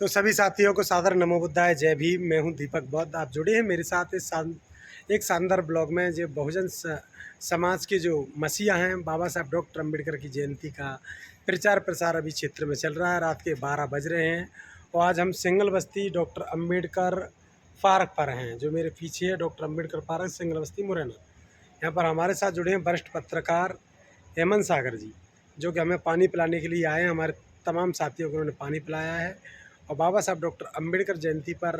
तो सभी साथियों को सादर नमो बुद्धाय, जय भीम। मैं हूं दीपक बौद्ध। आप जुड़े हैं मेरे साथ एक शानदार ब्लॉग में। जो बहुजन समाज के जो मसीहा हैं, बाबा साहब डॉक्टर अम्बेडकर की जयंती का प्रचार प्रसार अभी क्षेत्र में चल रहा है। रात के 12 बज रहे हैं और आज हम सिंगल बस्ती डॉक्टर अम्बेडकर पार्क पर हैं। जो मेरे पीछे है डॉक्टर अम्बेडकर पार्क, सिंगल बस्ती मुरैना। यहाँ पर हमारे साथ जुड़े हैं वरिष्ठ पत्रकार हेमंत सागर जी, जो कि हमें पानी पिलाने के लिए आए हैं। हमारे तमाम साथियों को उन्होंने पानी पिलाया है। और बाबा साहब डॉक्टर अम्बेडकर जयंती पर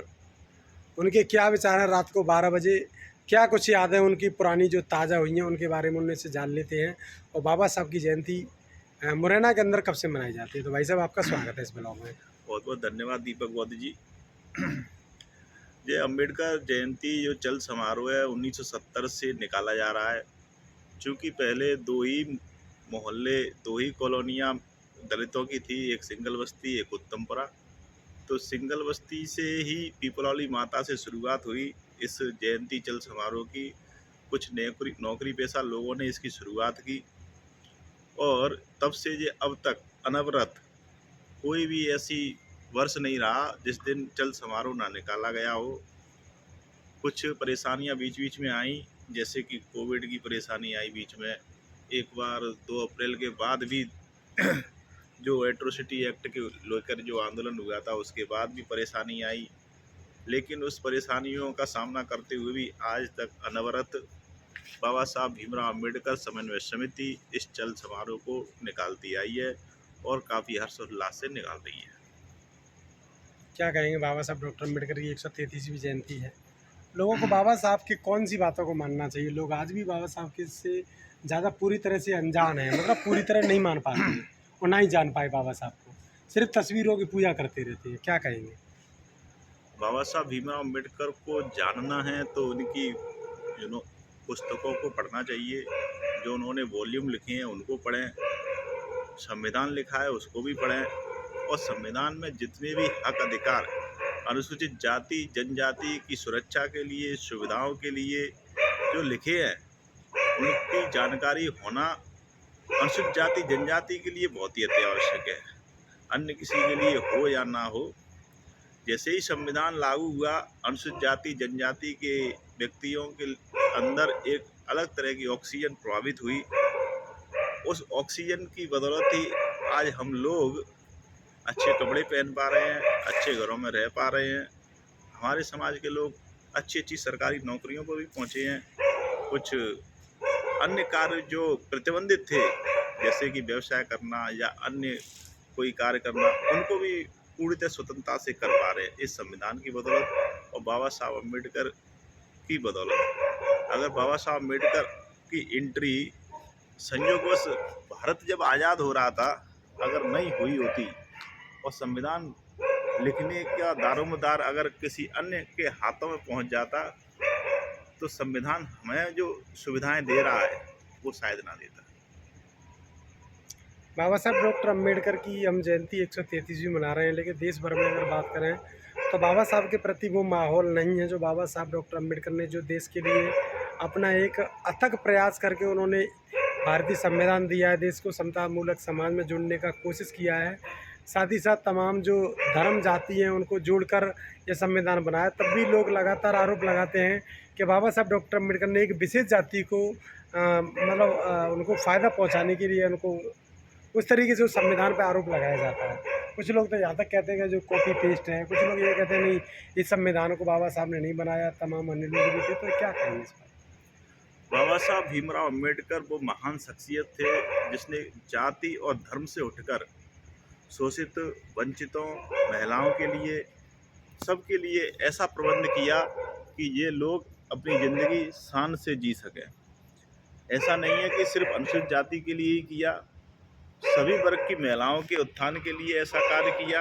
उनके क्या विचार हैं, रात को 12 बजे क्या कुछ यादें उनकी पुरानी जो ताज़ा हुई हैं उनके बारे में उनसे जान लेते हैं। और बाबा साहब की जयंती मुरैना के अंदर कब से मनाई जाती है। तो भाई साहब, आपका स्वागत है इस ब्लॉग में। बहुत बहुत धन्यवाद दीपक बौद्ध जी। ये अम्बेडकर जयंती जो चल समारोह है 1970 से निकाला जा रहा है। चूँकि पहले दो ही मोहल्ले, दो ही कॉलोनियाँ दलितों की थी, एक सिंगल बस्ती, एक उत्तमपुरा। तो सिंगल बस्ती से ही पीपलौली माता से शुरुआत हुई इस जयंती चल समारोह की। कुछ नौकरी पेशा लोगों ने इसकी शुरुआत की और तब से ये अब तक अनवरत कोई भी ऐसी वर्ष नहीं रहा जिस दिन चल समारोह ना निकाला गया हो। कुछ परेशानियां बीच बीच में आई, जैसे कि कोविड की परेशानी आई बीच में। एक बार 2 अप्रैल के बाद भी जो एट्रोसिटी एक्ट के लेकर जो आंदोलन हुआ था उसके बाद भी परेशानी आई। लेकिन उस परेशानियों का सामना करते हुए भी आज तक अनवरत बाबा साहब भीमराव अम्बेडकर समन्वय समिति इस चल समारोह को निकालती आई है और काफ़ी हर्षोल्लास से निकाल रही है। क्या कहेंगे, बाबा साहब डॉक्टर अम्बेडकर की 133वीं जयंती है। लोगों को बाबा साहब की कौन सी बातों को मानना चाहिए? लोग आज भी बाबा साहब के से ज़्यादा पूरी तरह से अनजान हैं, मतलब पूरी तरह नहीं मान पाते हैं और ना ही जान पाए बाबा साहब को, सिर्फ तस्वीरों की पूजा करते रहते हैं। क्या कहेंगे? बाबा साहब भीमराव अम्बेडकर को जानना है तो उनकी पुस्तकों को पढ़ना चाहिए। जो उन्होंने वॉल्यूम लिखे हैं उनको पढ़ें, संविधान लिखा है उसको भी पढ़ें। और संविधान में जितने भी हक अधिकार अनुसूचित जाति जनजाति की सुरक्षा के लिए, सुविधाओं के लिए जो लिखे हैं उनकी जानकारी होना अनुसूचित जाति जनजाति के लिए बहुत ही अति आवश्यक है। अन्य किसी के लिए हो या ना हो, जैसे ही संविधान लागू हुआ अनुसूचित जाति जनजाति के व्यक्तियों के अंदर एक अलग तरह की ऑक्सीजन प्रभावित हुई। उस ऑक्सीजन की बदौलत ही आज हम लोग अच्छे कपड़े पहन पा रहे हैं, अच्छे घरों में रह पा रहे हैं। हमारे समाज के लोग अच्छी अच्छी सरकारी नौकरियों पर भी पहुंचे हैं। कुछ अन्य कार्य जो प्रतिबंधित थे, जैसे कि व्यवसाय करना या अन्य कोई कार्य करना, उनको भी पूरी स्वतंत्रता से कर पा रहे हैं इस संविधान की बदौलत और बाबा साहब अम्बेडकर की बदौलत। अगर बाबा साहब अम्बेडकर की एंट्री संयोगवश भारत जब आज़ाद हो रहा था अगर नहीं हुई होती और संविधान लिखने का दारोमदार अगर किसी अन्य के हाथों में पहुंच जाता तो संविधान हमें जो सुविधाएं दे रहा है वो शायद ना देता। बाबा साहब डॉक्टर अम्बेडकर की हम जयंती 133वीं मना रहे हैं, लेकिन देश भर में अगर बात करें तो बाबा साहब के प्रति वो माहौल नहीं है जो बाबा साहब डॉक्टर अम्बेडकर ने जो देश के लिए अपना एक अथक प्रयास करके उन्होंने भारतीय संविधान दिया है, देश को समतामूलक समाज में जोड़ने का कोशिश किया है। साथ ही साथ तमाम जो धर्म जाति हैं उनको जोड़कर ये संविधान बनाया। तब भी लोग लगातार आरोप लगाते हैं कि बाबा साहब डॉक्टर अम्बेडकर ने एक विशेष जाति को उनको फ़ायदा पहुँचाने के लिए उनको उस तरीके से उस संविधान पे आरोप लगाया जाता है। कुछ लोग तो यहाँ तक कहते हैं कि जो कॉपी पेस्ट है, कुछ लोग ये कहते हैं नहीं, इस संविधान को बाबा साहब ने नहीं बनाया, तमाम अन्य लोग भी थे। तो क्या कहेंगे इस पर? बाबा साहब भीमराव अम्बेडकर वो महान शख्सियत थे जिसने जाति और धर्म से उठकर शोषित, वंचितों, महिलाओं के लिए, सबके लिए ऐसा प्रबंध किया कि ये लोग अपनी ज़िंदगी शान से जी सकें। ऐसा नहीं है कि सिर्फ अनुसूचित जाति के लिए ही किया, सभी वर्ग की महिलाओं के उत्थान के लिए ऐसा कार्य किया।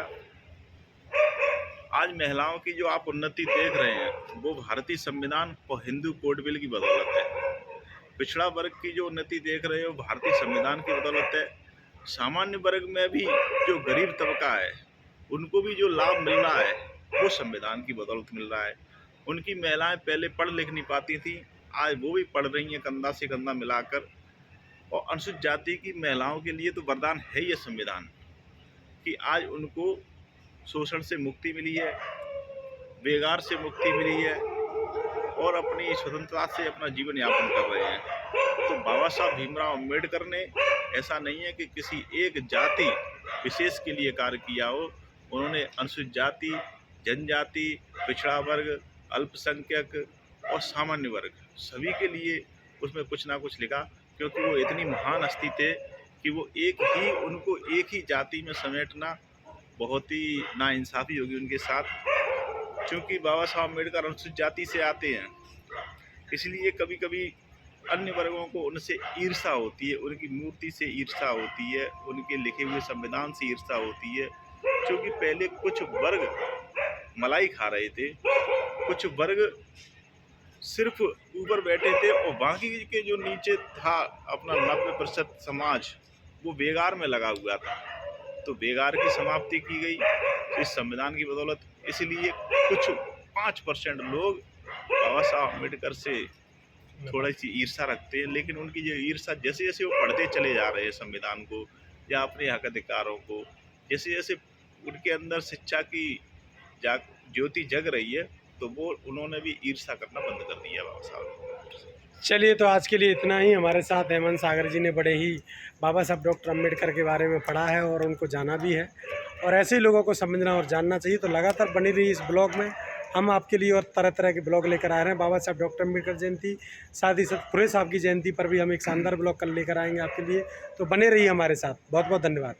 आज महिलाओं की जो आप उन्नति देख रहे हैं वो भारतीय संविधान और हिंदू कोड बिल की बदौलत है। पिछड़ा वर्ग की जो उन्नति देख रहे हो भारतीय संविधान की बदौलत है। सामान्य वर्ग में भी जो गरीब तबका है उनको भी जो लाभ मिल रहा है वो संविधान की बदौलत मिल रहा है। उनकी महिलाएं पहले पढ़ लिख नहीं पाती थी, आज वो भी पढ़ रही हैं कंधा से कंधा मिलाकर। और अनुसूचित जाति की महिलाओं के लिए तो वरदान है ये संविधान कि आज उनको शोषण से मुक्ति मिली है, बेगार से मुक्ति मिली है और अपनी स्वतंत्रता से अपना जीवन यापन कर रहे हैं। तो बाबा साहब भीमराव अम्बेडकर ने ऐसा नहीं है कि किसी एक जाति विशेष के लिए कार्य किया हो। उन्होंने अनुसूचित जाति, जनजाति, पिछड़ा वर्ग, अल्पसंख्यक और सामान्य वर्ग सभी के लिए उसमें कुछ ना कुछ लिखा, क्योंकि वो इतनी महान हस्ती थे कि वो उनको एक ही जाति में समेटना बहुत ही नाइंसाफ़ी होगी उनके साथ। क्योंकि बाबा साहब अम्बेडकर अनुसूचित जाति से आते हैं, इसलिए कभी कभी अन्य वर्गों को उनसे ईर्ष्या होती है, उनकी मूर्ति से ईर्ष्या होती है, उनके लिखे हुए संविधान से ईर्ष्या होती है। क्योंकि पहले कुछ वर्ग मलाई खा रहे थे, कुछ वर्ग सिर्फ ऊपर बैठे थे और बाकी के जो नीचे था अपना 90% समाज वो बेगार में लगा हुआ था। तो बेगार की समाप्ति की गई इस संविधान की बदौलत। इसलिए कुछ 5% लोग बाबा साहब अम्बेडकर से थोड़ी सी ईर्ष्या रखते हैं, लेकिन उनकी जो ईर्ष्या जैसे जैसे वो पढ़ते चले जा रहे हैं संविधान को या अपने हक अधिकारों को, जैसे जैसे उनके अंदर शिक्षा की ज्योति जग रही है, तो वो उन्होंने भी ईर्ष्या करना बंद कर दिया बाबा साहब। चलिए, तो आज के लिए इतना ही। हमारे साथ हेमंत सागर जी ने बड़े ही बाबा साहब डॉक्टर अम्बेडकर के बारे में पढ़ा है और उनको जाना भी है, और ऐसे ही लोगों को समझना और जानना चाहिए। तो लगातार बनी रही इस ब्लॉग में, हम आपके लिए और तरह तरह के ब्लॉग लेकर आ रहे हैं। बाबा साहब डॉक्टर अम्बेडकर जयंती, साथ ही साथ फुले साहब की जयंती पर भी हम एक शानदार ब्लॉग कल लेकर आएंगे आपके लिए। तो बने रहिए हमारे साथ। बहुत बहुत धन्यवाद।